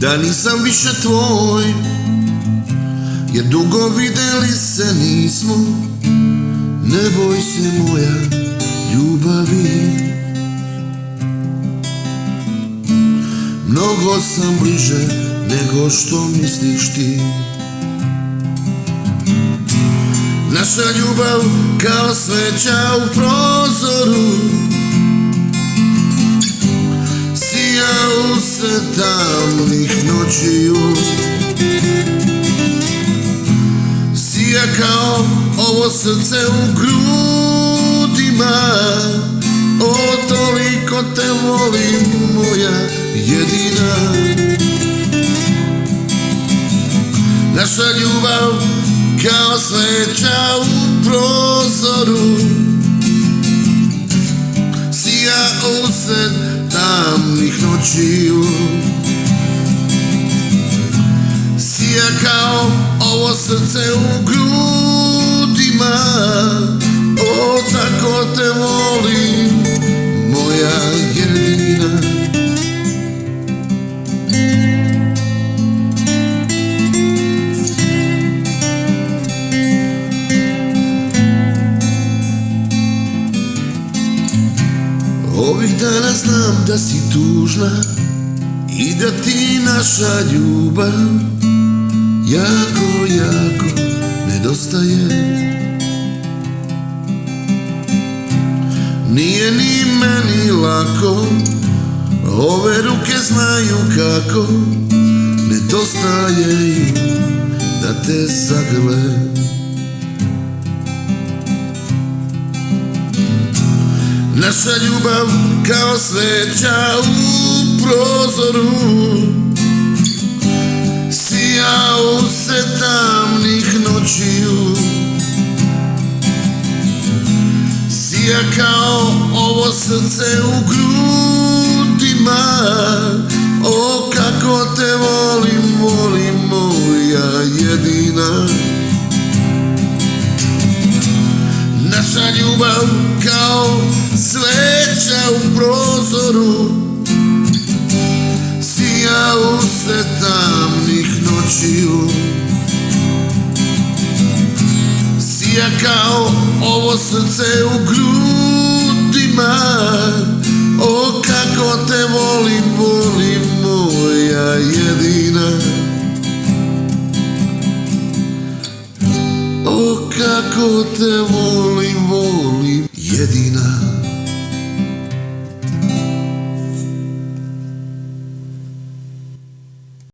da nisam više tvoj, jer dugo videli se nismo. Ne boj se moja ljubavi, mnogo sam bliže nego što misliš ti. Naša ljubav kao sveća u prozoru sija usred tamnih noćiju. Sija kao ovo srce u grudima. O, toliko te volim, moja jedina. Naša ljubav kao sveća u prozoru sija usred tamnih noćiju. Sija kao ovo srce u grudima. O, tako te volim, moja jedina. Ovih dana znam da si tužna i da ti naša ljubav jako, jako nedostaje. Nije ni meni lako, ove ruke znaju kako nedostaje im da te zagrle. Naša ljubav kao sveća u prozoru sija usred tamnih noćiju. Sija kao ovo srce u grudima. O, kako te volim, volim, moja jedina. Naša ljubav kao sveća u prozoru sija usred tamnih noćiju. Sija kao ovo srce u grudima. O, kako te volim, volim, moja jedina. O, kako te volim, volim, jedina.